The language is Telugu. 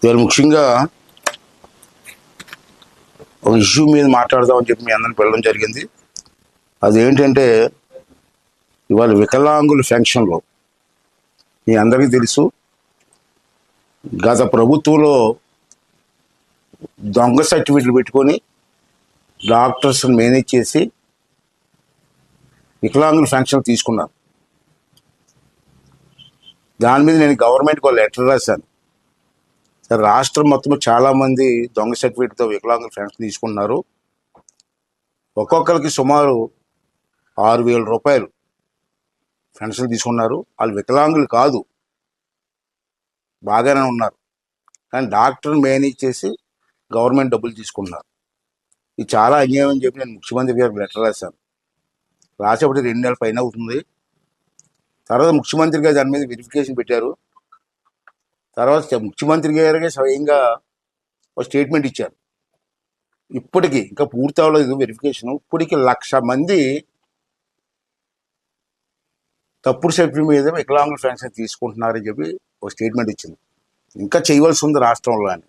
ఇవాళ ముఖ్యంగా ఒక ఇష్యూ మీద మాట్లాడదామని చెప్పి మీ అందరిని వెళ్ళడం జరిగింది. అదేంటంటే ఇవాళ వికలాంగుల ఫెన్షన్లో మీ అందరికీ తెలుసు, గత ప్రభుత్వంలో దొంగ సర్టిఫికెట్లు పెట్టుకొని డాక్టర్స్ని మేనేజ్ చేసి వికలాంగుల ఫెన్షన్ తీసుకున్నారు. దాని మీద నేను గవర్నమెంట్కి ఒక లెటర్ రాశాను. రాష్ట్రం మొత్తం చాలామంది దొంగ సర్టిఫికేట్తో వికలాంగుల పెన్షన్ తీసుకున్నారు. ఒక్కొక్కరికి సుమారు 6,000 రూపాయలు పెన్షన్ తీసుకున్నారు. వాళ్ళు వికలాంగులు కాదు, బాగానే ఉన్నారు, కానీ డాక్టర్ మేనేజ్ చేసి గవర్నమెంట్ డబ్బులు తీసుకున్నారు. ఇది చాలా అన్యాయం అని చెప్పి నేను ముఖ్యమంత్రి గారికి లెటర్ రాశాను. రాసేపటి 2 నెలల పైన అవుతుంది. తర్వాత ముఖ్యమంత్రి గారు దాని మీద వెరిఫికేషన్ పెట్టారు. తర్వాత ముఖ్యమంత్రి గారికి స్వయంగా ఒక స్టేట్మెంట్ ఇచ్చారు. ఇప్పటికీ ఇంకా పూర్తి అవ్వలేదు వెరిఫికేషన్. ఇప్పటికి 1,00,000 మంది తప్పుడు సర్టిఫికేట్ మీద వికలాంగుల పెన్షన్ తీసుకుంటున్నారని చెప్పి ఒక స్టేట్మెంట్ ఇచ్చింది. ఇంకా చేయవలసి ఉంది రాష్ట్రంలో అని.